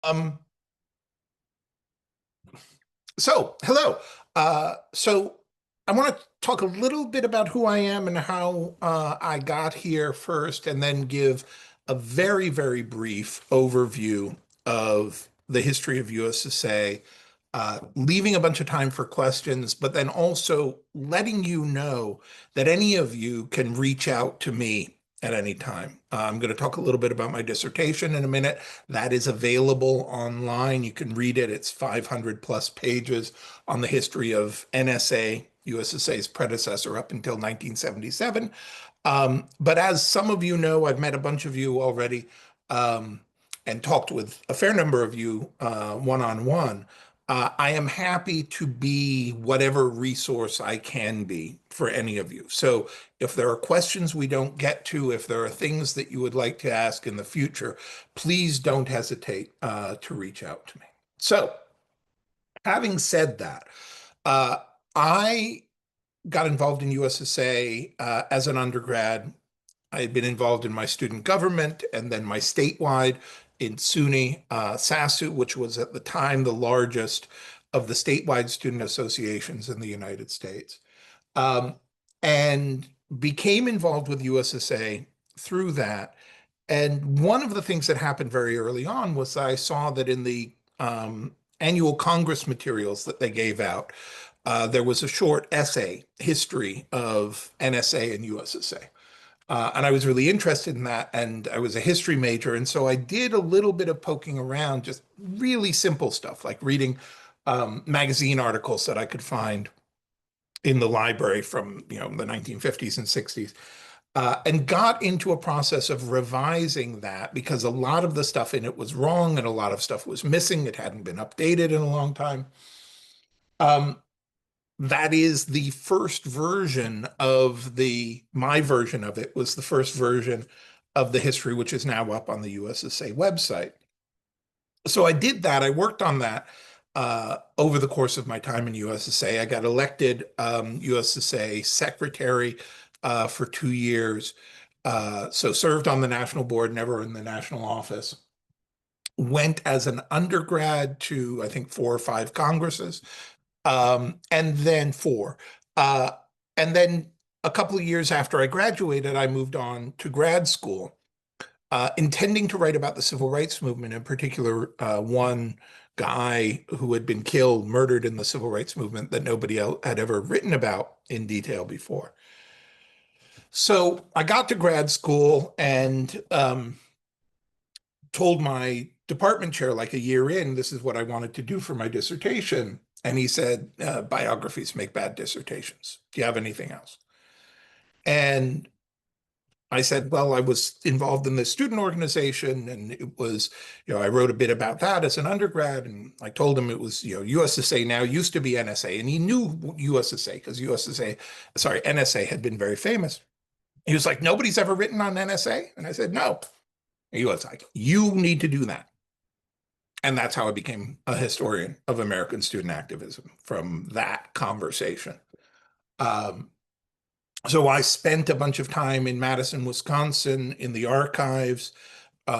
Um, Hello. So I want to talk a little bit about who I am and how I got here first, and then give a very, very brief overview of the history of USSA, leaving a bunch of time for questions, but then also letting you know that any of you can reach out to me at any time. I'm going to talk a little bit about my dissertation in a minute. That is available online. You can read it. It's 500 plus pages on the history of NSA, USSA's predecessor up until 1977. But as some of you know, I've met a bunch of you already, um, and talked with a fair number of you one-on-one. I am happy to be whatever resource I can be for any of you. So if there are questions we don't get to, if there are things that you would like to ask in the future, please don't hesitate to reach out to me. So having said that, uh, I got involved in USSA as an undergrad. I had been involved in my student government and then my statewide in SUNY SASU, which was at the time the largest of the statewide student associations in the United States, um, and became involved with USSA through that. And one of the things that happened very early on was I saw that in the annual Congress materials that they gave out, there was a short essay, history of NSA and USSA. And I was really interested in that, and I was a history major, and so I did a little bit of poking around, just really simple stuff like reading magazine articles that I could find in the library from the 1950s and 60s, and got into a process of revising that because a lot of the stuff in it was wrong and a lot of stuff was missing. It hadn't been updated in a long time. Um, that is the first version of my version of it was the first version of the history, which is now up on the USSA website. So I did that. I worked on that over the course of my time in USSA. I got elected USSA secretary for 2 years. So served on the national board, never in the national office. Went as an undergrad to, I think, 4 or 5 congresses, and then 4. Uh, and then a couple of years after I graduated, I moved on to grad school, intending to write about the civil rights movement, in particular, one guy who had been killed, murdered in the civil rights movement that nobody else had ever written about in detail before. So I got to grad school and told my department chair like a year in, this is what I wanted to do for my dissertation. And he said, biographies make bad dissertations. Do you have anything else? And I said, well, I was involved in the student organization, and it was, I wrote a bit about that as an undergrad. And I told him it was, USSA now used to be NSA. And he knew USSA because NSA had been very famous. He was like, nobody's ever written on NSA? And I said, no. And he was like, you need to do that. And that's how I became a historian of American student activism, from that conversation. Um, so I spent a bunch of time in Madison, Wisconsin, in the archives,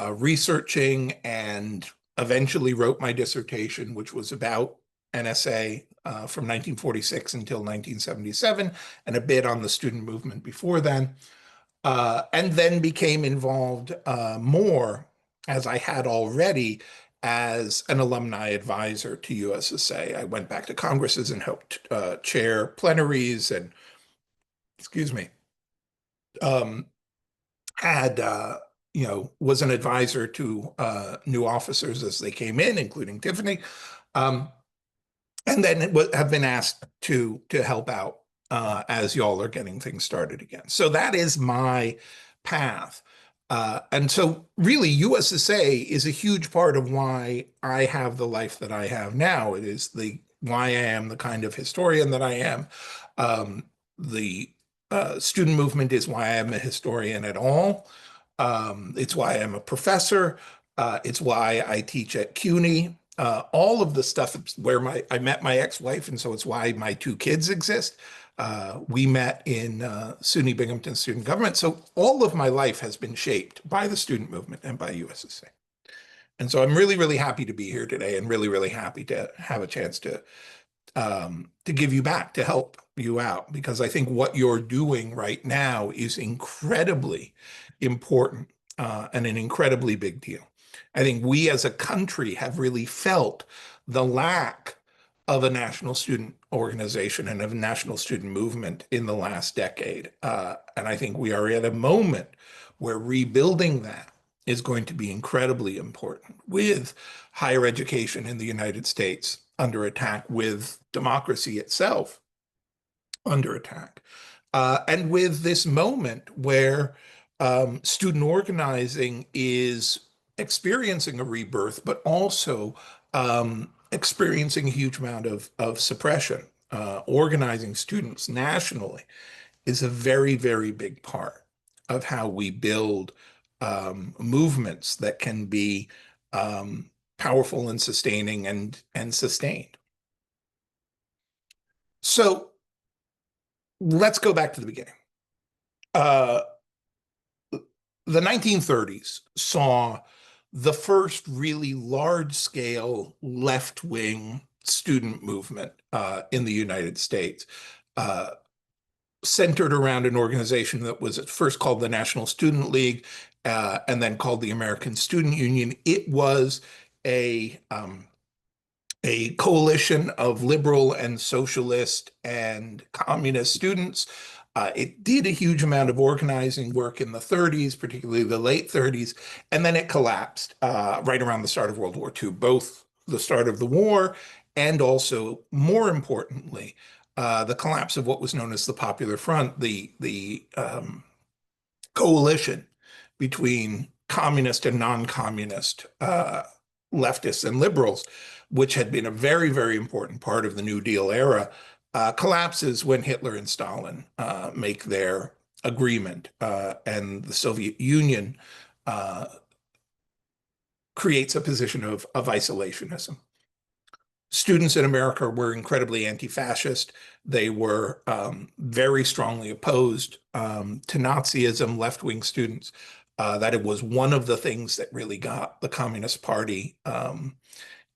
researching, and eventually wrote my dissertation, which was about NSA from 1946 until 1977, and a bit on the student movement before then. And then became involved more, as I had already, as an alumni advisor to USSA. I went back to congresses and helped chair plenaries and, excuse me, um, had, was an advisor to new officers as they came in, including Tiffany. Um, and then have been asked to help out as y'all are getting things started again. So that is my path. And so really USSA is a huge part of why I have the life that I have now. It is the why I am the kind of historian that I am. The student movement is why I am a historian at all. It's why I'm a professor. It's why I teach at CUNY. All of the stuff where I met my ex-wife, and so it's why my 2 kids exist. We met in SUNY Binghamton student government. So all of my life has been shaped by the student movement and by USSA. And so I'm really, really happy to be here today and really, really happy to have a chance to give you back, to help you out, because I think what you're doing right now is incredibly important and an incredibly big deal. I think we as a country have really felt the lack of a national student organization and of a national student movement in the last decade. And I think we are at a moment where rebuilding that is going to be incredibly important with higher education in the United States under attack, with democracy itself under attack, and with this moment where student organizing is experiencing a rebirth, but also experiencing a huge amount of suppression. Organizing students nationally is a very, very big part of how we build movements that can be powerful and sustaining and sustained. So let's go back to the beginning. Uh, the 1930s saw the first really large-scale left-wing student movement in the United States, centered around an organization that was at first called the National Student League, and then called the American Student Union. It was a coalition of liberal and socialist and communist students. It did a huge amount of organizing work in the 30s, particularly the late 30s, and then it collapsed right around the start of World War II, both the start of the war and also, more importantly, the collapse of what was known as the Popular Front, the coalition between communist and non-communist leftists and liberals, which had been a very, very important part of the New Deal era, collapses when Hitler and Stalin make their agreement, and the Soviet Union creates a position of isolationism. Students in America were incredibly anti-fascist. They were very strongly opposed to Nazism, left-wing students. That it was one of the things that really got the Communist Party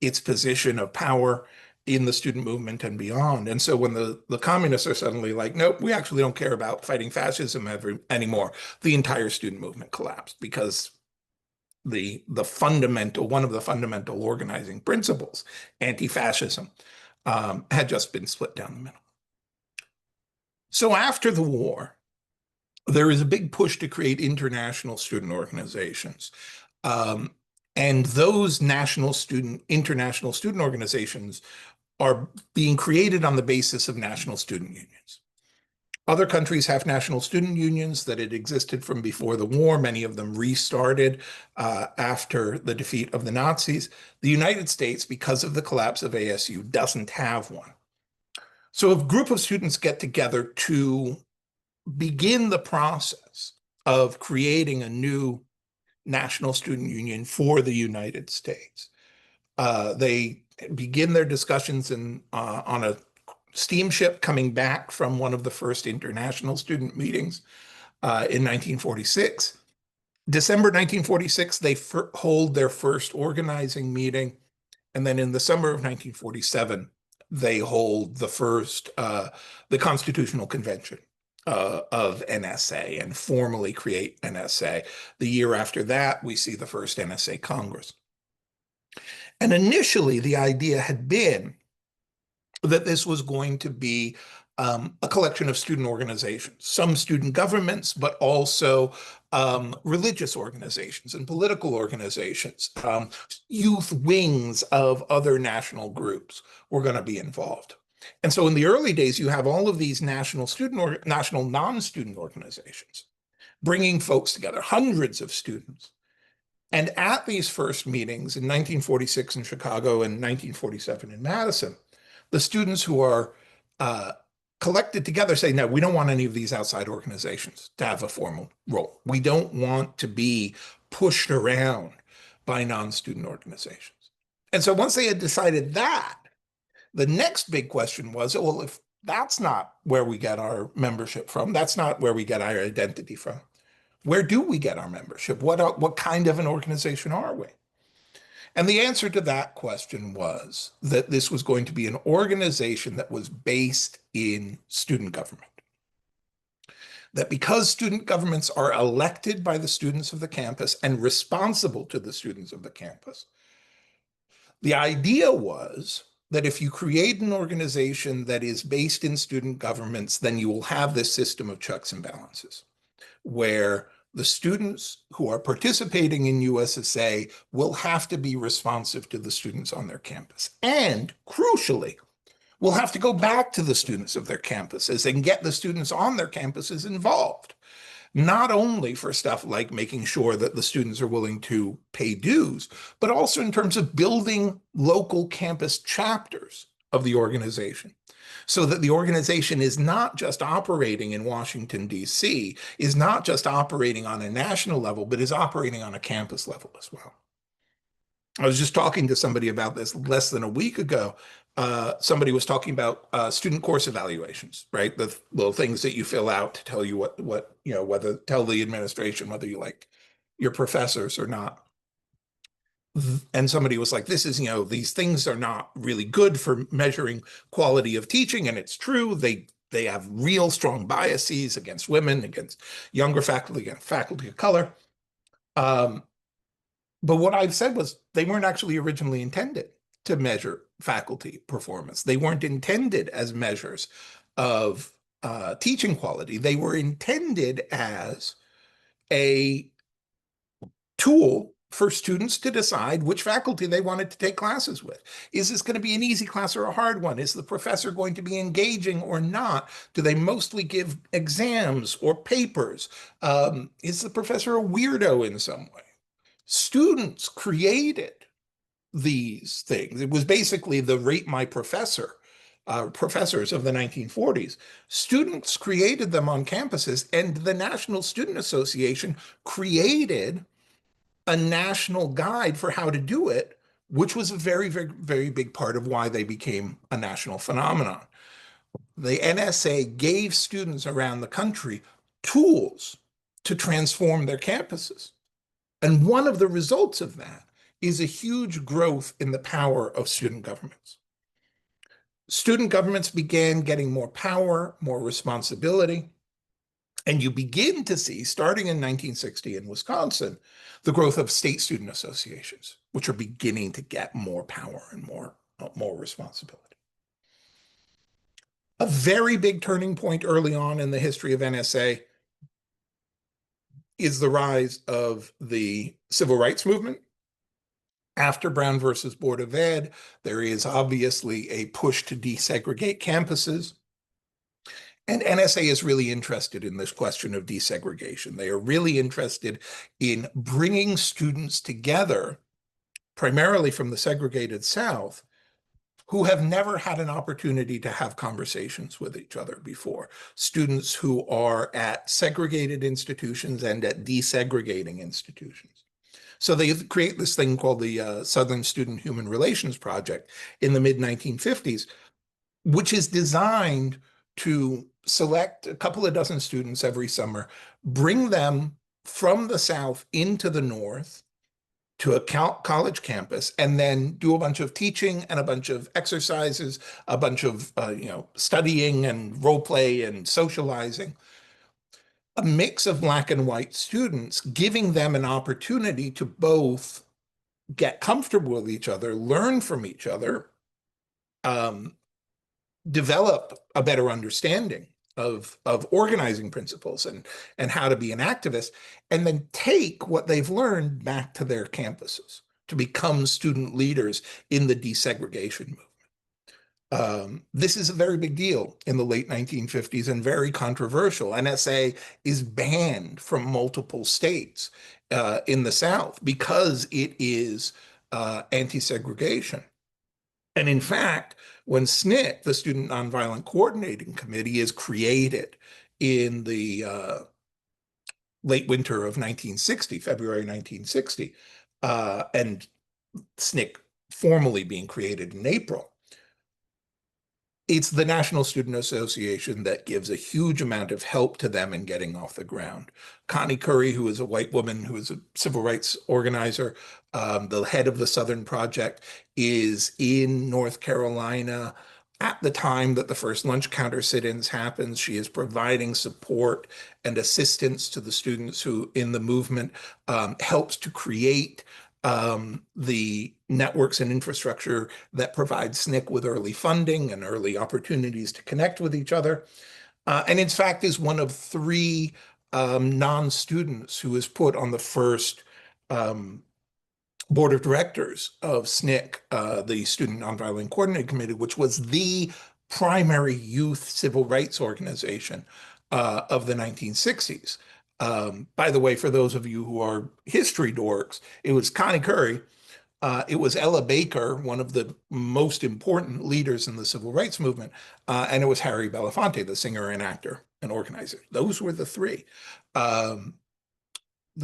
its position of power in the student movement and beyond. And so when the communists are suddenly like, nope, we actually don't care about fighting fascism anymore, the entire student movement collapsed, because one of the fundamental organizing principles, anti-fascism, had just been split down the middle. So after the war, there is a big push to create international student organizations. And those international student organizations are being created on the basis of national student unions. Other countries have national student unions that had existed from before the war. Many of them restarted after the defeat of the Nazis. The United States, because of the collapse of ASU, doesn't have one. So a group of students get together to begin the process of creating a new national student union for the United States. They begin their discussions on a steamship coming back from one of the first international student meetings in 1946. December 1946, they hold their first organizing meeting. And then in the summer of 1947, they hold the Constitutional Convention of NSA and formally create NSA. The year after that, we see the first NSA Congress. And initially, the idea had been that this was going to be a collection of student organizations, some student governments, but also religious organizations and political organizations. Youth wings of other national groups were going to be involved. And so in the early days, you have all of these national non-student organizations bringing folks together, hundreds of students. And at these first meetings in 1946 in Chicago and 1947 in Madison, the students who are collected together say, no, we don't want any of these outside organizations to have a formal role. We don't want to be pushed around by non-student organizations. And so once they had decided that, the next big question was, well, if that's not where we get our membership from, that's not where we get our identity from, where do we get our membership? What kind of an organization are we? And the answer to that question was that this was going to be an organization that was based in student government. That because student governments are elected by the students of the campus and responsible to the students of the campus, the idea was that if you create an organization that is based in student governments, then you will have this system of checks and balances where the students who are participating in USSA will have to be responsive to the students on their campus. And crucially, will have to go back to the students of their campuses and get the students on their campuses involved, not only for stuff like making sure that the students are willing to pay dues, but also in terms of building local campus chapters of the organization, so that the organization is not just operating in Washington, D.C., is not just operating on a national level, but is operating on a campus level as well. I was just talking to somebody about this less than a week ago. Somebody was talking about student course evaluations, right? The little things that you fill out to tell you whether tell the administration whether you like your professors or not. And somebody was like, this is, these things are not really good for measuring quality of teaching. And it's true. They have real strong biases against women, against younger faculty, against faculty of color. But what I've said was they weren't actually originally intended to measure faculty performance. They weren't intended as measures of teaching quality. They were intended as a tool for students to decide which faculty they wanted to take classes with. Is this going to be an easy class or a hard one? Is the professor going to be engaging or not? Do they mostly give exams or papers? Is the professor a weirdo in some way? Students created these things. It was basically the rate my professor, professors of the 1940s. Students created them on campuses, and the National Student Association created a national guide for how to do it, which was a very, very, very big part of why they became a national phenomenon. The NSA gave students around the country tools to transform their campuses. And one of the results of that is a huge growth in the power of student governments. Student governments began getting more power, more responsibility, and you begin to see, starting in 1960 in Wisconsin, the growth of state student associations, which are beginning to get more power and more responsibility. A very big turning point early on in the history of NSA is the rise of the civil rights movement. After Brown versus Board of Ed, there is obviously a push to desegregate campuses. And NSA is really interested in this question of desegregation. They are really interested in bringing students together, primarily from the segregated South, who have never had an opportunity to have conversations with each other before. Students who are at segregated institutions and at desegregating institutions. So they create this thing called the Southern Student Human Relations Project in the mid-1950s, which is designed to select a couple of dozen students every summer, bring them from the South into the North to a college campus, and then do a bunch of teaching and a bunch of exercises, a bunch of studying and role play and socializing. A mix of Black and white students, giving them an opportunity to both get comfortable with each other, learn from each other, develop a better understanding of organizing principles and how to be an activist, and then take what they've learned back to their campuses to become student leaders in the desegregation movement. This is a very big deal in the late 1950s and very controversial. NSA is banned from multiple states in the South because it is anti-segregation. And in fact, when SNCC, the Student Nonviolent Coordinating Committee, is created in the late winter of 1960, February 1960, and SNCC formally being created in April, It's the National Student Association that gives a huge amount of help to them in getting off the ground. Connie Curry, who is a white woman who is a civil rights organizer, the head of the Southern Project, is in North Carolina at the time that the first lunch counter sit-ins happens. She is providing support and assistance to the students who in the movement, helps to create the networks and infrastructure that provide SNCC with early funding and early opportunities to connect with each other. And in fact, is one of three non-students who is put on the first board of directors of SNCC, the Student Nonviolent Coordinating Committee, which was the primary youth civil rights organization of the 1960s. By the way, for those of you who are history dorks, it was Connie Curry, it was Ella Baker, one of the most important leaders in the civil rights movement, and it was Harry Belafonte, the singer and actor and organizer. Those were the three, the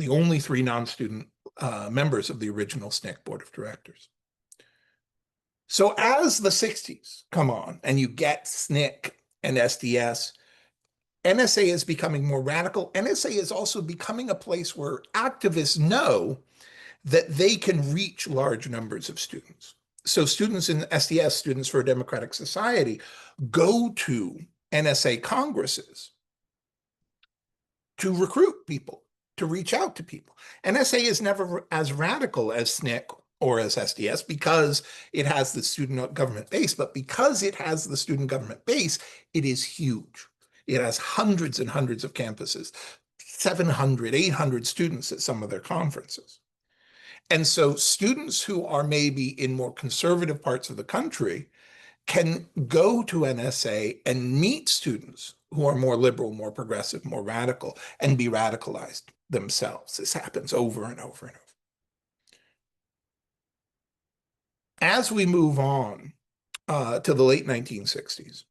only three non-student members of the original SNCC board of directors. So as the 60s come on and you get SNCC and SDS, NSA is becoming more radical. NSA is also becoming a place where activists know that they can reach large numbers of students. So students in SDS, Students for a Democratic Society, go to NSA congresses to recruit people, to reach out to people. NSA is never as radical as SNCC or as SDS because it has the student government base, but because it has the student government base, it is huge. It has hundreds and hundreds of campuses, 700, 800 students at some of their conferences. And so students who are maybe in more conservative parts of the country can go to NSA and meet students who are more liberal, more progressive, more radical, and be radicalized themselves. This happens over and over and over. As we move on to the late 1960s,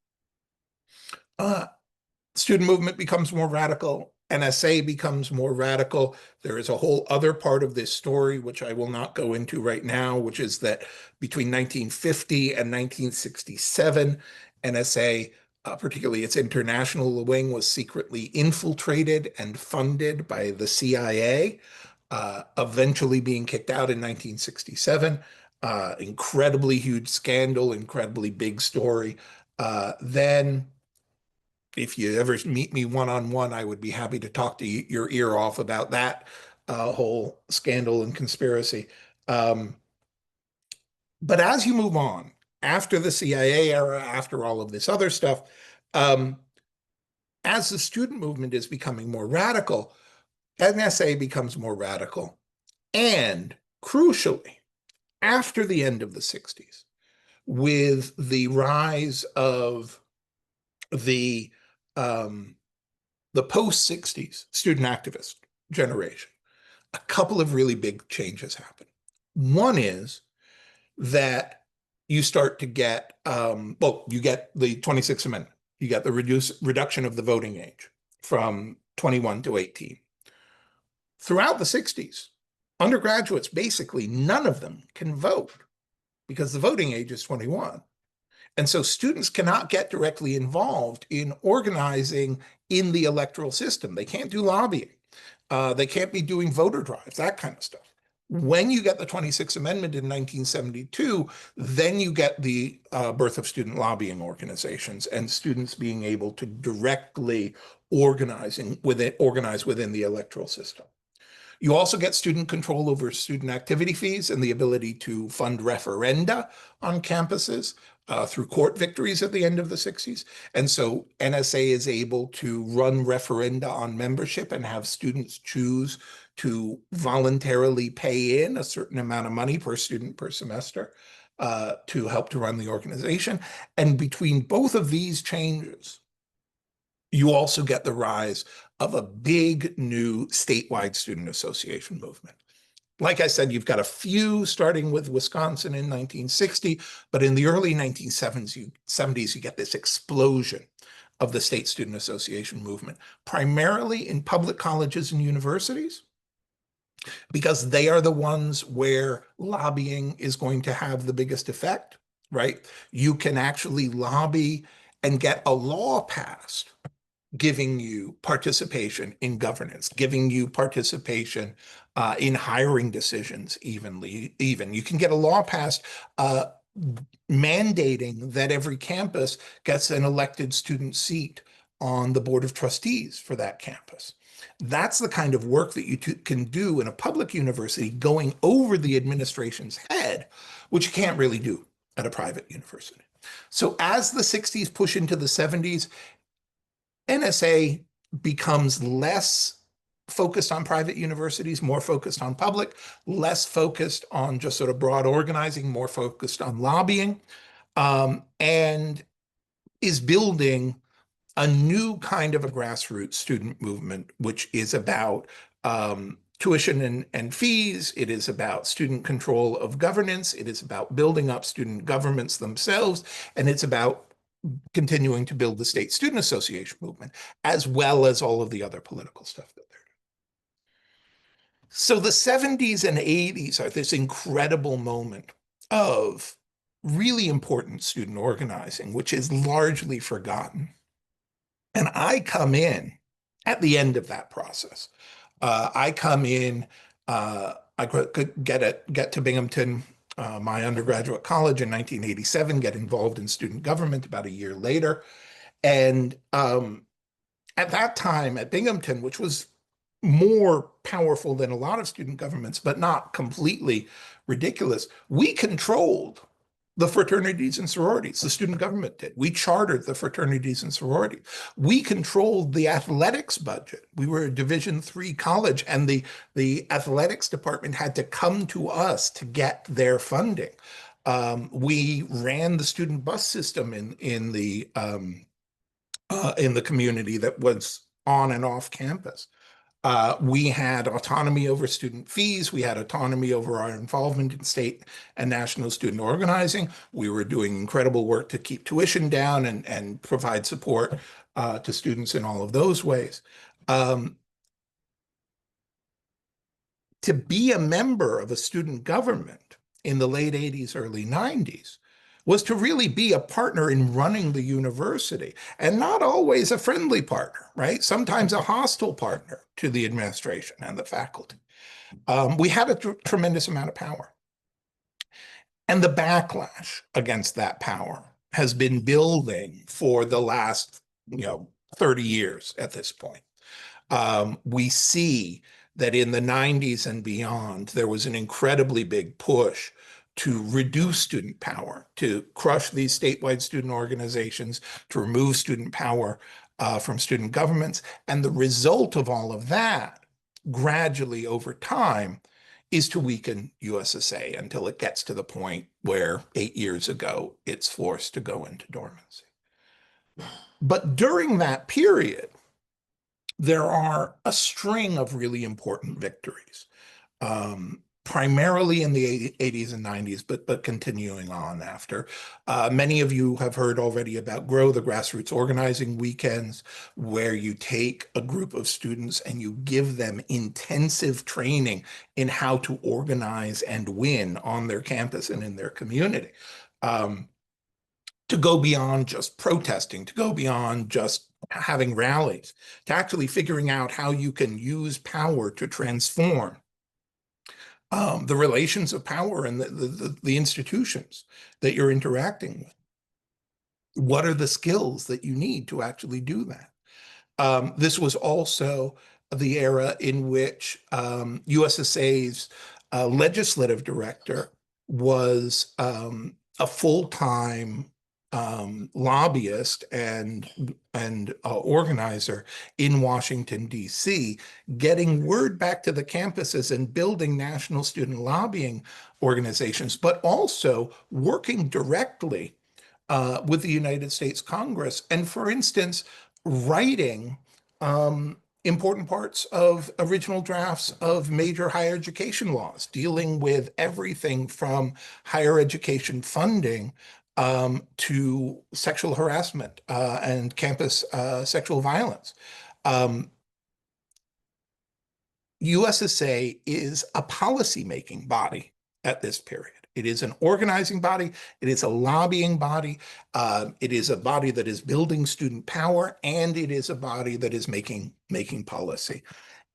student movement becomes more radical. NSA becomes more radical. There is a whole other part of this story, which I will not go into right now, which is that between 1950 and 1967, NSA, particularly its international wing, was secretly infiltrated and funded by the CIA, eventually being kicked out in 1967. Incredibly huge scandal, incredibly big story. Then if you ever meet me one-on-one, I would be happy to talk to your ear off about that whole scandal and conspiracy. But as you move on, after the CIA era, after all of this other stuff, as the student movement is becoming more radical, NSA becomes more radical. And crucially, after the end of the 60s, with the rise of the post-60s student activist generation, a couple of really big changes happen. One is that you start to get, you get the 26th Amendment. You get the reduction of the voting age from 21 to 18. Throughout the 60s, undergraduates, basically none of them can vote because the voting age is 21. And so students cannot get directly involved in organizing in the electoral system. They can't do lobbying. They can't be doing voter drives, that kind of stuff. When you get the 26th Amendment in 1972, then you get the birth of student lobbying organizations and students being able to directly organize within the electoral system. You also get student control over student activity fees and the ability to fund referenda on campuses through court victories at the end of the 60s. And so NSA is able to run referenda on membership and have students choose to voluntarily pay in a certain amount of money per student per semester to help to run the organization. And between both of these changes, you also get the rise of a big new statewide student association movement. Like I said, you've got a few starting with Wisconsin in 1960, but in the early 1970s, you get this explosion of the state student association movement, primarily in public colleges and universities, because they are the ones where lobbying is going to have the biggest effect, right? You can actually lobby and get a law passed giving you participation in governance, giving you participation in hiring decisions, even. You can get a law passed uh, mandating that every campus gets an elected student seat on the board of trustees for that campus. That's the kind of work that you can do in a public university going over the administration's head, which you can't really do at a private university. So as the 60s push into the 70s, NSA becomes less focused on private universities, more focused on public, less focused on just sort of broad organizing, more focused on lobbying, and is building a new kind of a grassroots student movement, which is about tuition and fees. It is about student control of governance. It is about building up student governments themselves. And it's about continuing to build the state student association movement, as well as all of the other political stuff that they're doing. So the 70s and 80s are this incredible moment of really important student organizing, which is largely forgotten. And I come in at the end of that process. I come in, I could get to Binghamton, my undergraduate college in 1987, get involved in student government about a year later. And at that time at Binghamton, which was more powerful than a lot of student governments, but not completely ridiculous, we controlled the fraternities and sororities. The student government did. We chartered the fraternities and sororities. We controlled the athletics budget. We were a Division III college, and the athletics department had to come to us to get their funding. We ran the student bus system in the community that was on and off campus. We had autonomy over student fees. We had autonomy over our involvement in state and national student organizing. We were doing incredible work to keep tuition down and provide support to students in all of those ways. To be a member of a student government in the late 80s, early 90s was to really be a partner in running the university, and not always a friendly partner, right? Sometimes a hostile partner to the administration and the faculty. We had a tremendous amount of power. And the backlash against that power has been building for the last, 30 years at this point. We see that in the 90s and beyond, there was an incredibly big push to reduce student power, to crush these statewide student organizations, to remove student power from student governments. And the result of all of that, gradually over time, is to weaken USSA until it gets to the point where 8 years ago, it's forced to go into dormancy. But during that period, there are a string of really important victories, primarily in the 80s and 90s, but continuing on after. Many of you have heard already about GROW, the grassroots organizing weekends, where you take a group of students and you give them intensive training in how to organize and win on their campus and in their community. To go beyond just protesting, to go beyond just having rallies, to actually figuring out how you can use power to transform the relations of power and the institutions that you're interacting with. What are the skills that you need to actually do that? This was also the era in which USSA's legislative director was a full-time lobbyist and organizer in Washington, D.C., getting word back to the campuses and building national student lobbying organizations, but also working directly with the United States Congress. And for instance, writing important parts of original drafts of major higher education laws, dealing with everything from higher education funding to sexual harassment and campus sexual violence. USSA is a policymaking body at this period. It is an organizing body. It is a lobbying body. It is a body that is building student power, and it is a body that is making policy.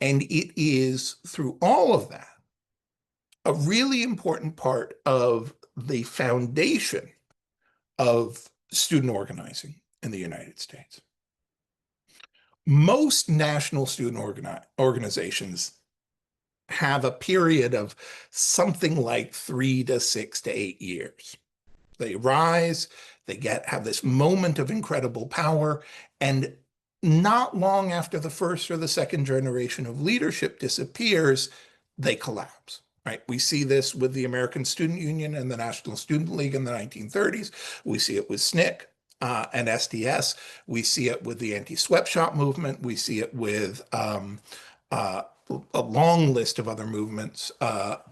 And it is through all of that a really important part of the foundation of student organizing in the United States. Most national student organizations have a period of something like 3 to 6 to 8 years. They rise, they have this moment of incredible power, and not long after the first or the second generation of leadership disappears, they collapse. Right? We see this with the American Student Union and the National Student League in the 1930s. We see it with SNCC and SDS. We see it with the anti-sweatshop movement. We see it with a long list of other movements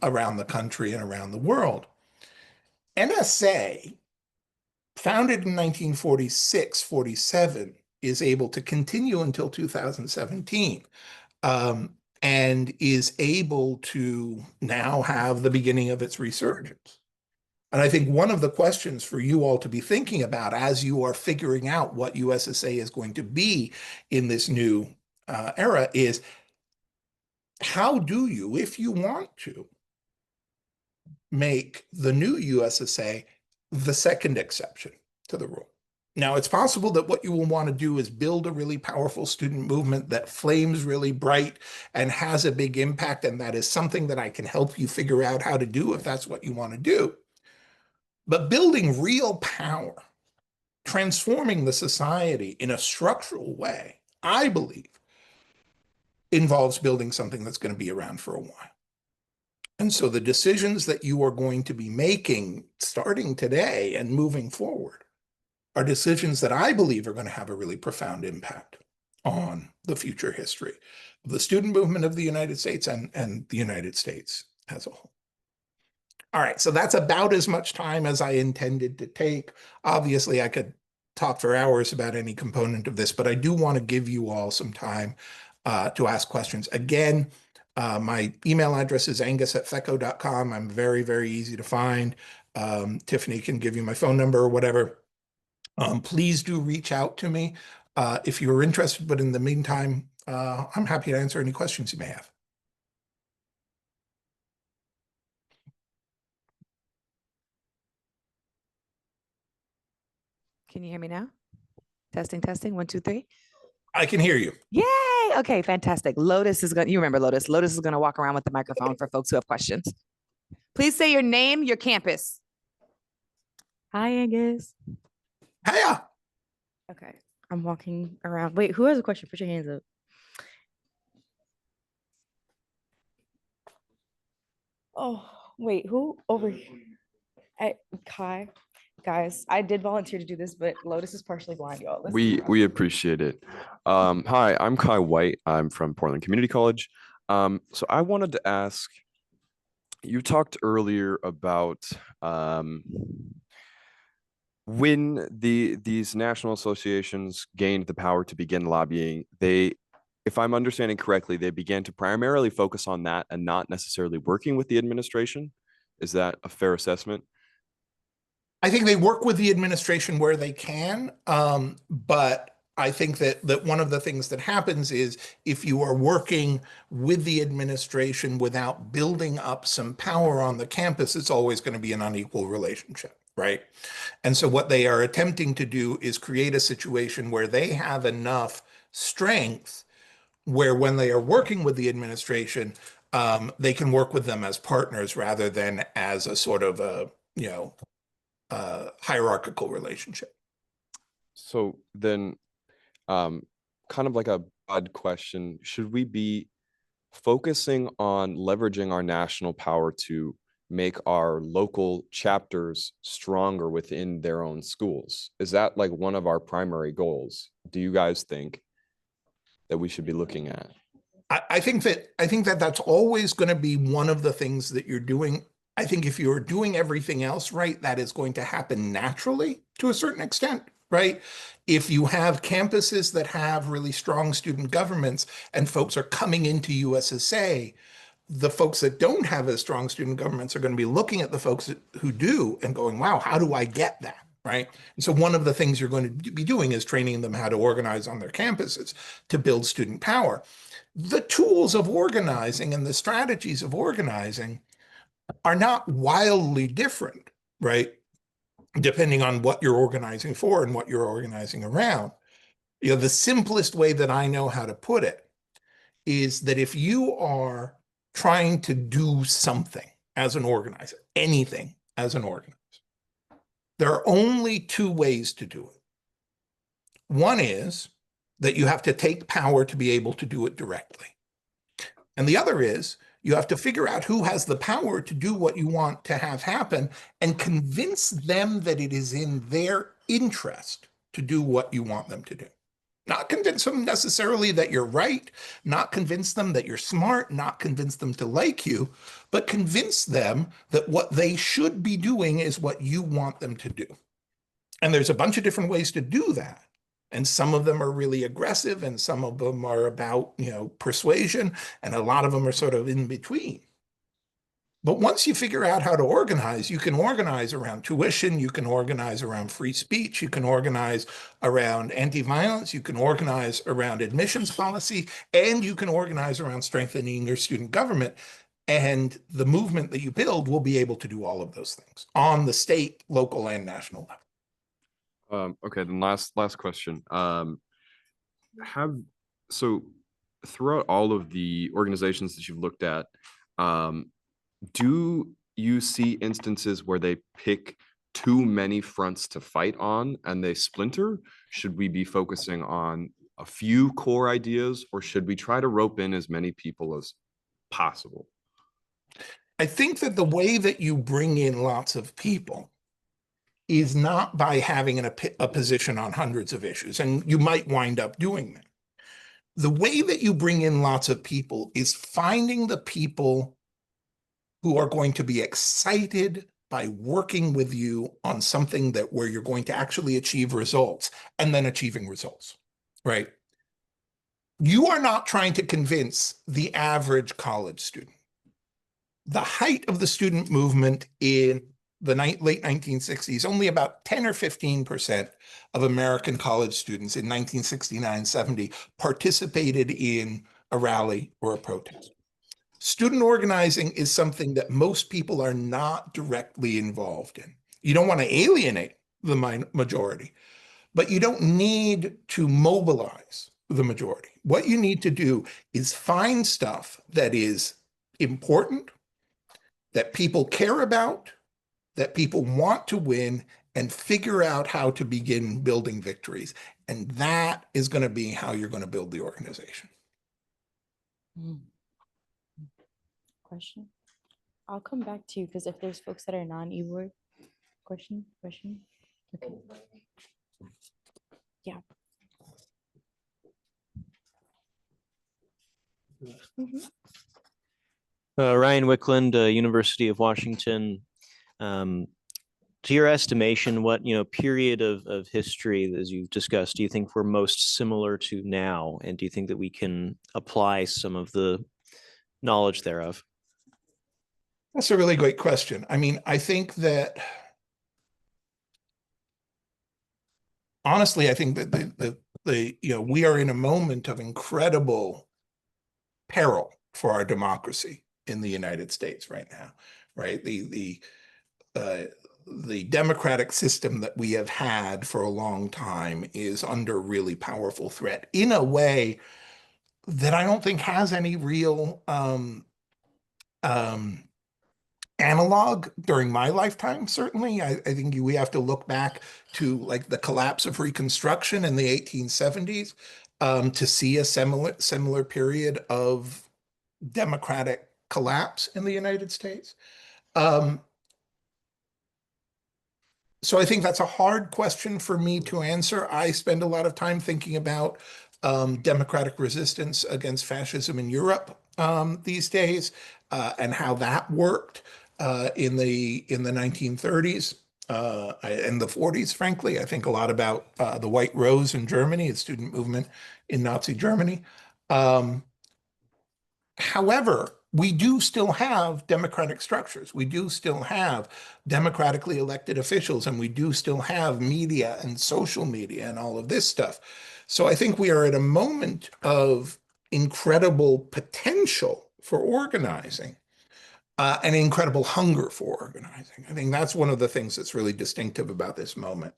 around the country and around the world. NSA, founded in 1946-47, is able to continue until 2017. And is able to now have the beginning of its resurgence. And I think one of the questions for you all to be thinking about as you are figuring out what USSA is going to be in this new era is, how do you, if you want to, make the new USSA the second exception to the rule? Now, it's possible that what you will want to do is build a really powerful student movement that flames really bright and has a big impact, and that is something that I can help you figure out how to do if that's what you want to do. But building real power, transforming the society in a structural way, I believe, involves building something that's going to be around for a while. And so the decisions that you are going to be making starting today and moving forward are decisions that I believe are going to have a really profound impact on the future history of the student movement of the United States and the United States as a whole. All right, so that's about as much time as I intended to take. Obviously, I could talk for hours about any component of this, but I do want to give you all some time to ask questions. Again, my email address is angus@feco.com. I'm very, very easy to find. Tiffany can give you my phone number or whatever. Please do reach out to me if you're interested, but in the meantime, I'm happy to answer any questions you may have. Can you hear me now? Testing, testing, 1, 2, 3. I can hear you. Yay! Okay, fantastic. Lotus is going. You remember Lotus? Lotus is going to walk around with the microphone for folks who have questions. Please say your name, your campus. Hi, Angus. Hiya. Okay, I'm walking around. Wait, who has a question? Put your hands up. Oh, wait, who over here? Kai. Guys, I did volunteer to do this, but Lotus is partially blind, y'all. We appreciate it. Hi, I'm Kai White. I'm from Portland Community College. So I wanted to ask, you talked earlier about when these national associations gained the power to begin lobbying, if I'm understanding correctly, they began to primarily focus on that and not necessarily working with the administration. Is that a fair assessment? I think they work with the administration where they can, but I think that one of the things that happens is if you are working with the administration without building up some power on the campus, it's always going to be an unequal relationship, right? And so what they are attempting to do is create a situation where they have enough strength where when they are working with the administration, they can work with them as partners rather than as a sort of a, hierarchical relationship. So then, kind of like a broad question, should we be focusing on leveraging our national power to make our local chapters stronger within their own schools? Is that like one of our primary goals? Do you guys think that we should be looking at? I think that that's always going to be one of the things that you're doing. I think if you're doing everything else right, that is going to happen naturally to a certain extent, right? If you have campuses that have really strong student governments and folks are coming into USSA, the folks that don't have as strong student governments are going to be looking at the folks who do and going, wow, how do I get that? Right. And so one of the things you're going to be doing is training them how to organize on their campuses to build student power. The tools of organizing and the strategies of organizing are not wildly different, right? Depending on what you're organizing for and what you're organizing around. You know, the simplest way that I know how to put it is that if you are trying to do something as an organizer, anything as an organizer, there are only two ways to do it. One is that you have to take power to be able to do it directly. And the other is you have to figure out who has the power to do what you want to have happen and convince them that it is in their interest to do what you want them to do. Not convince them necessarily that you're right, not convince them that you're smart, not convince them to like you, but convince them that what they should be doing is what you want them to do. And there's a bunch of different ways to do that. And some of them are really aggressive, and some of them are about, you know, persuasion, and a lot of them are sort of in between. But once you figure out how to organize, you can organize around tuition, you can organize around free speech, you can organize around anti-violence, you can organize around admissions policy, and you can organize around strengthening your student government. And the movement that you build will be able to do all of those things on the state, local, and national level. Okay, then last question. So throughout all of the organizations that you've looked at, do you see instances where they pick too many fronts to fight on and they splinter? Should we be focusing on a few core ideas, or should we try to rope in as many people as possible? I think that the way that you bring in lots of people is not by having a position on hundreds of issues, and you might wind up doing that. The way that you bring in lots of people is finding the people who are going to be excited by working with you on something that where you're going to actually achieve results, and then achieving results, right? You are not trying to convince the average college student. The height of the student movement in the late 1960s, only about 10 or 15% of American college students in 1969-70 participated in a rally or a protest. Student organizing is something that most people are not directly involved in. You don't want to alienate the majority, but you don't need to mobilize the majority. What you need to do is find stuff that is important, that people care about, that people want to win, and figure out how to begin building victories. And that is going to be how you're going to build the organization. Question? I'll come back to you because if there's folks that are non-e-board, question. Okay. Yeah. Ryan Wickland, University of Washington. To your estimation, what period of history, as you've discussed, do you think we're most similar to now, and do you think that we can apply some of the knowledge thereof? That's a really great question. I mean, I think that honestly, I think that we are in a moment of incredible peril for our democracy in the United States right now, right? The democratic system that we have had for a long time is under really powerful threat in a way that I don't think has any real analog during my lifetime. Certainly, I think we have to look back to like the collapse of Reconstruction in the 1870s to see a similar period of democratic collapse in the United States. So I think that's a hard question for me to answer. I spend a lot of time thinking about democratic resistance against fascism in Europe these days and how that worked in the 1930s and the 40s. Frankly, I think a lot about the White Rose in Germany, the student movement in Nazi Germany. However, we do still have democratic structures. We do still have democratically elected officials, and we do still have media and social media and all of this stuff. So I think we are at a moment of incredible potential for organizing, and incredible hunger for organizing. I think that's one of the things that's really distinctive about this moment.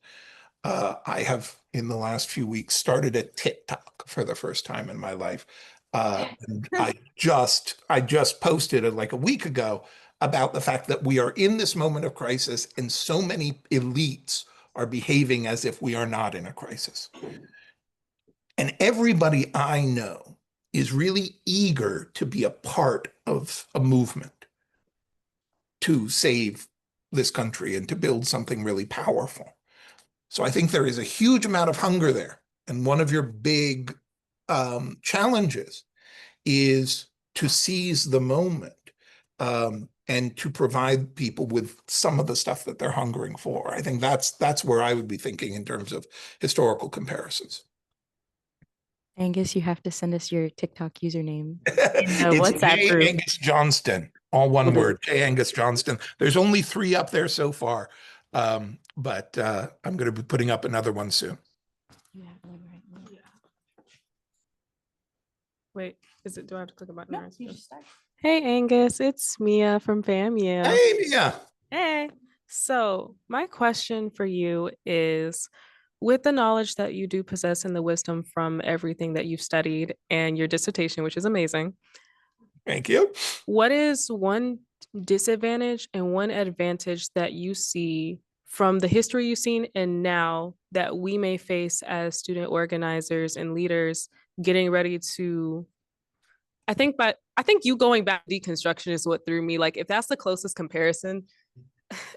I have, in the last few weeks, started a TikTok for the first time in my life. And I just posted it like a week ago about the fact that we are in this moment of crisis, and so many elites are behaving as if we are not in a crisis. And everybody I know is really eager to be a part of a movement to save this country and to build something really powerful. So I think there is a huge amount of hunger there. And one of your big challenges is to seize the moment, and to provide people with some of the stuff that they're hungering for. I think that's where I would be thinking in terms of historical comparisons. Angus, you have to send us your TikTok username. It's WhatsApp J. group. Angus Johnston, all one Will do. word, J. Angus Johnston. There's only 3 up there so far, but I'm going to be putting up another one soon. Wait, do I have to click a button? No, or is it you just- just start. Hey, Angus, it's Mia from FAMU. Hey, Mia. Hey. So my question for you is, with the knowledge that you do possess and the wisdom from everything that you've studied and your dissertation, which is amazing, Thank you. what is one disadvantage and one advantage that you see from the history you've seen and now that we may face as student organizers and leaders getting ready to, I think you going back to deconstruction is what threw me. Like, if that's the closest comparison,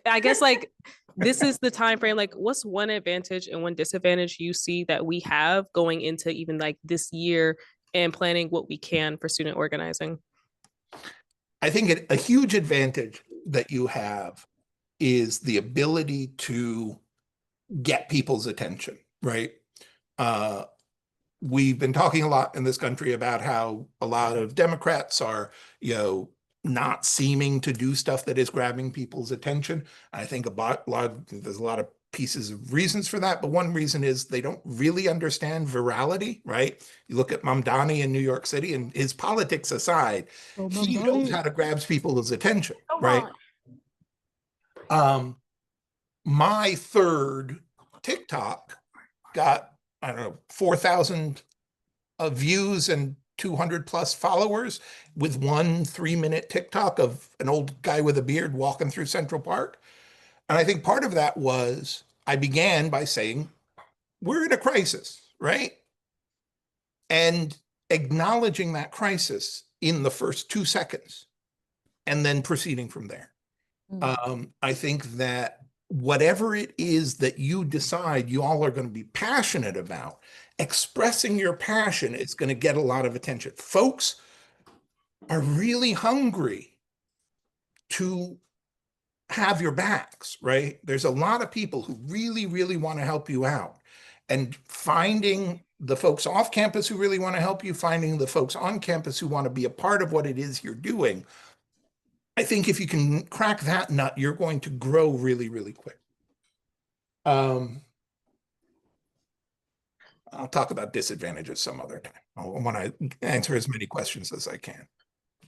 I guess like this is the time frame. Like, what's one advantage and one disadvantage you see that we have going into even like this year and planning what we can for student organizing? I think a huge advantage that you have is the ability to get people's attention, right? We've been talking a lot in this country about how a lot of Democrats are, not seeming to do stuff that is grabbing people's attention. I think there's a lot of pieces of reasons for that, but one reason is they don't really understand virality, right? You look at Mamdani in New York City, and his politics aside, he knows how to grab people's attention, right? My third TikTok got, I don't know, 4,000 views and 200 plus followers with one 3-minute TikTok of an old guy with a beard walking through Central Park. And I think part of that was I began by saying, we're in a crisis, right? And acknowledging that crisis in the first 2 seconds and then proceeding from there. I think that whatever it is that you decide you all are going to be passionate about, expressing your passion is going to get a lot of attention. Folks are really hungry to have your backs, right? There's a lot of people who really, really want to help you out. And finding the folks off campus who really want to help you, finding the folks on campus who want to be a part of what it is you're doing, I think if you can crack that nut, you're going to grow really, really quick. I'll talk about disadvantages some other time. I want to answer as many questions as I can.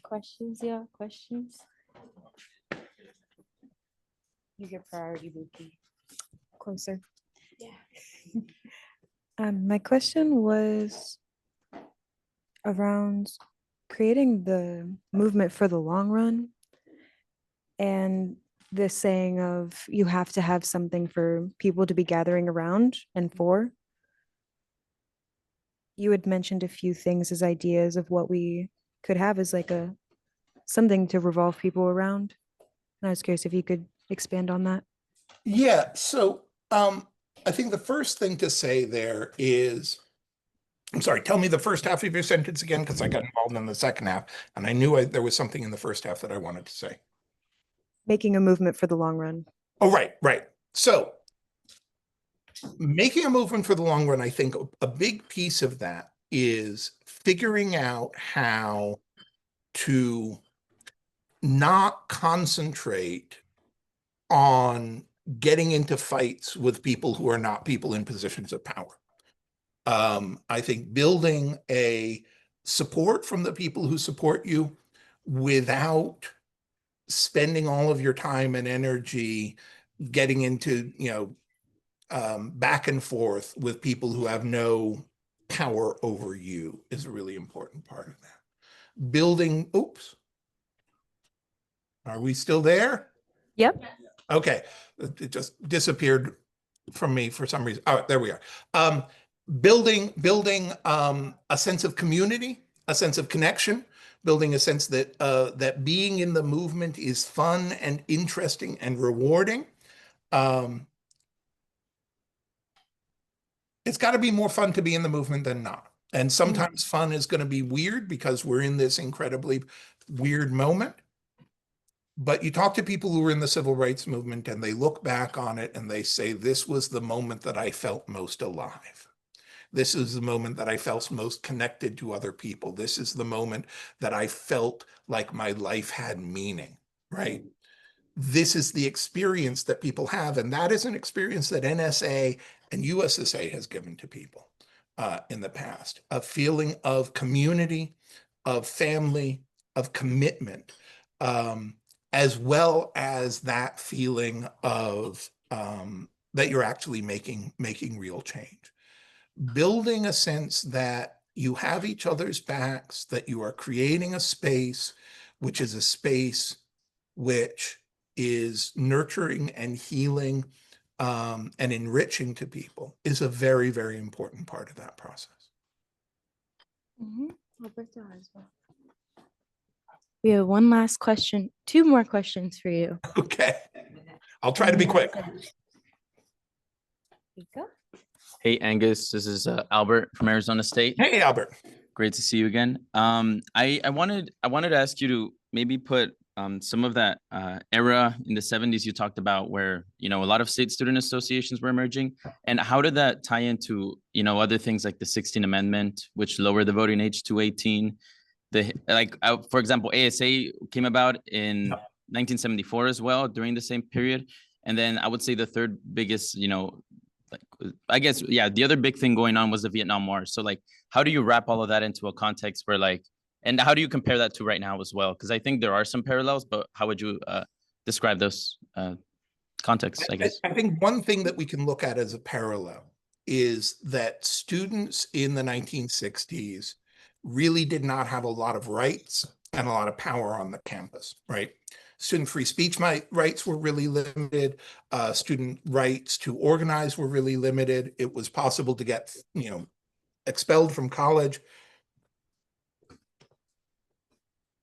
Questions, yeah, questions. You get priority, Buki. Closer. Yeah. My question was around creating the movement for the long run and this saying of you have to have something for people to be gathering around and for. You had mentioned a few things as ideas of what we could have as like something to revolve people around. And I was curious if you could expand on that. Yeah, so I think the first thing to say there is, I'm sorry, tell me the first half of your sentence again, because I got involved in the second half, and I knew there was something in the first half that I wanted to say. Making a movement for the long run. Oh, right. So making a movement for the long run, I think a big piece of that is figuring out how to not concentrate on getting into fights with people who are not people in positions of power. I think building a support from the people who support you without spending all of your time and energy getting into, back and forth with people who have no power over you is a really important part of that. Building, oops. Are we still there? Yep. Okay, it just disappeared from me for some reason. All right, there we are. Building a sense of community, a sense of connection, building a sense that that being in the movement is fun and interesting and rewarding. It's got to be more fun to be in the movement than not. And sometimes fun is going to be weird because we're in this incredibly weird moment. But you talk to people who were in the civil rights movement and they look back on it and they say, this was the moment that I felt most alive. This is the moment that I felt most connected to other people. This is the moment that I felt like my life had meaning, right? This is the experience that people have. And that is an experience that NSA and USSA has given to people in the past. A feeling of community, of family, of commitment, as well as that feeling of that you're actually making real change. Building a sense that you have each other's backs, that you are creating a space, which is a space which is nurturing and healing and enriching to people, is a very, very important part of that process. We have one last question, two more questions for you. Okay, I'll try to be quick. Hey, Angus, this is Albert from Arizona State. Hey, Albert. Great to see you again. I wanted to ask you to maybe put some of that era in the 70s you talked about where, a lot of state student associations were emerging. And how did that tie into, other things like the 16th Amendment, which lowered the voting age to 18? For example, ASA came about in 1974 as well during the same period. And then I would say the third biggest, I guess, the other big thing going on was the Vietnam War. So how do you wrap all of that into a context where and how do you compare that to right now as well? Because I think there are some parallels, but how would you describe those contexts, I guess? I think one thing that we can look at as a parallel is that students in the 1960s really did not have a lot of rights and a lot of power on the campus, right? Student free speech rights were really limited. Student rights to organize were really limited. It was possible to get, expelled from college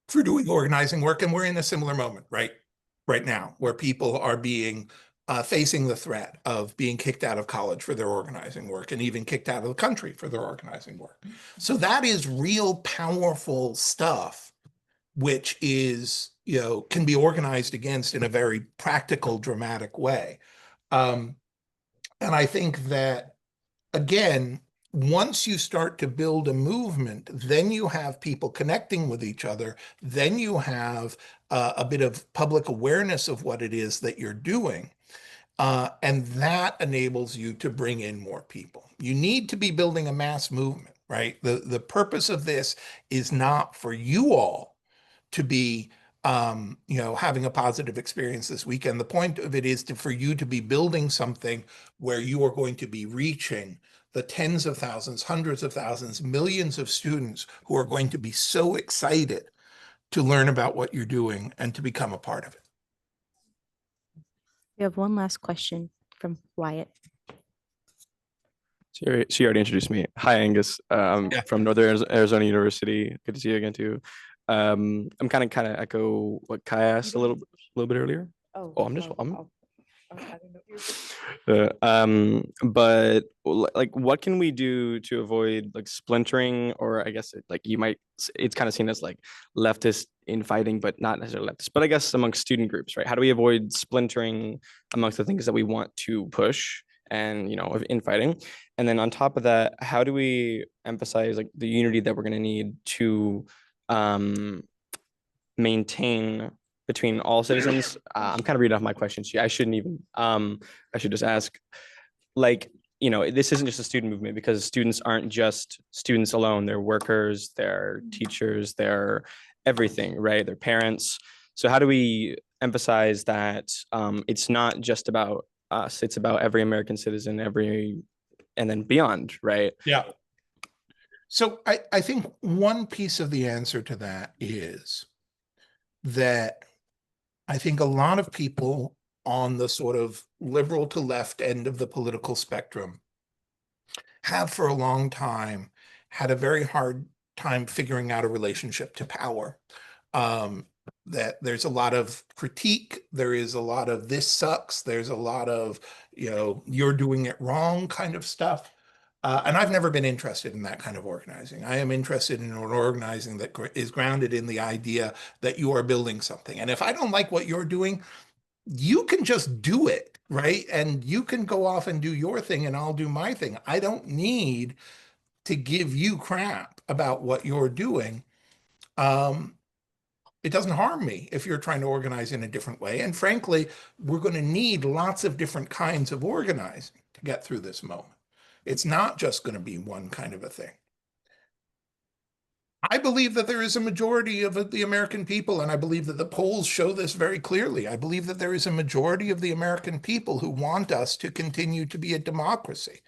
for doing organizing work. And we're in a similar moment, right now, where people are being facing the threat of being kicked out of college for their organizing work and even kicked out of the country for their organizing work. So that is real powerful stuff, which is, can be organized against in a very practical, dramatic way. And I think that, again, once you start to build a movement, then you have people connecting with each other. Then you have a bit of public awareness of what it is that you're doing. And that enables you to bring in more people. You need to be building a mass movement, right? The purpose of this is not for you all to be having a positive experience this weekend. The point of it is for you to be building something where you are going to be reaching the tens of thousands, hundreds of thousands, millions of students who are going to be so excited to learn about what you're doing and to become a part of it. We have one last question from Wyatt. She already introduced me. Hi, Angus. I'm from Northern Arizona University. Good to see you again, too. I'm kind of echo what Kai asked a little bit earlier. But what can we do to avoid splintering, or I guess it's kind of seen as leftist infighting, but not necessarily leftist, but I guess amongst student groups, right? How do we avoid splintering amongst the things that we want to push and, of infighting? And then on top of that, how do we emphasize the unity that we're going to need to maintain between all citizens. I'm kind of reading off my questions. I shouldn't even, I should just ask, like, this isn't just a student movement because students aren't just students alone. They're workers, they're teachers, they're everything, right? They're parents. So how do we emphasize that it's not just about us, it's about every American citizen, and then beyond, right? Yeah. So I think one piece of the answer to that is that I think a lot of people on the sort of liberal to left end of the political spectrum have for a long time had a very hard time figuring out a relationship to power. That there's a lot of critique, there is a lot of this sucks, there's a lot of, you're doing it wrong kind of stuff. And I've never been interested in that kind of organizing. I am interested in an organizing that is grounded in the idea that you are building something. And if I don't like what you're doing, you can just do it, right? And you can go off and do your thing and I'll do my thing. I don't need to give you crap about what you're doing. It doesn't harm me if you're trying to organize in a different way. And frankly, we're going to need lots of different kinds of organizing to get through this moment. It's not just going to be one kind of a thing. I believe that there is a majority of the American people, and I believe that the polls show this very clearly. I believe that there is a majority of the American people who want us to continue to be a democracy,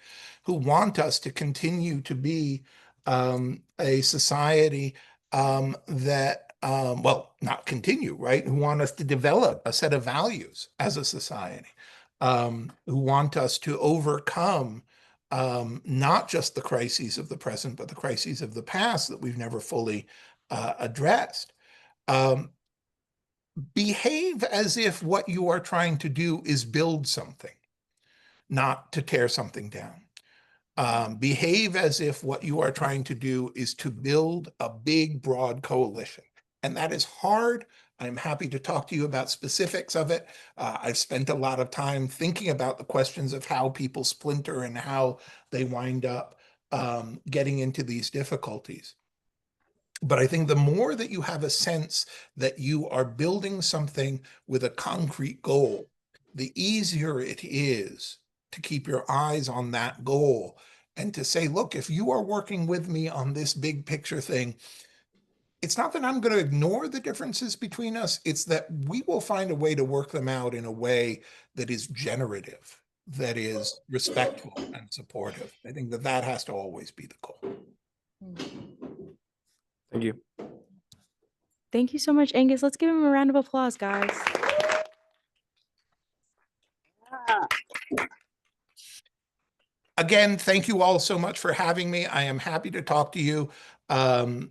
who want us to continue to be a society that, well, not continue, right? Who want us to develop a set of values as a society, who want us to overcome not just the crises of the present, but the crises of the past that we've never fully addressed. Behave as if what you are trying to do is build something, not to tear something down. Behave as if what you are trying to do is to build a big, broad coalition. And that is hard. I'm happy to talk to you about specifics of it. I've spent a lot of time thinking about the questions of how people splinter and how they wind up getting into these difficulties. But I think the more that you have a sense that you are building something with a concrete goal, the easier it is to keep your eyes on that goal and to say, look, if you are working with me on this big picture thing, it's not that I'm going to ignore the differences between us. It's that we will find a way to work them out in a way that is generative, that is respectful and supportive. I think that that has to always be the goal. Thank you. Thank you so much, Angus. Let's give him a round of applause, guys. Again, thank you all so much for having me. I am happy to talk to you, in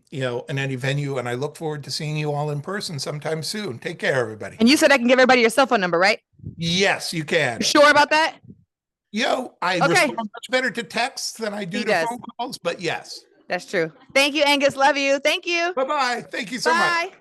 any venue, and I look forward to seeing you all in person sometime soon. Take care, everybody. And you said I can give everybody your cell phone number, right? Yes, you can. You sure about that? I Okay. respond much better to texts than I do He to does. phone calls, but yes. That's true. Thank you, Angus. Love you. Thank you. Bye-bye. Thank you so much. Bye.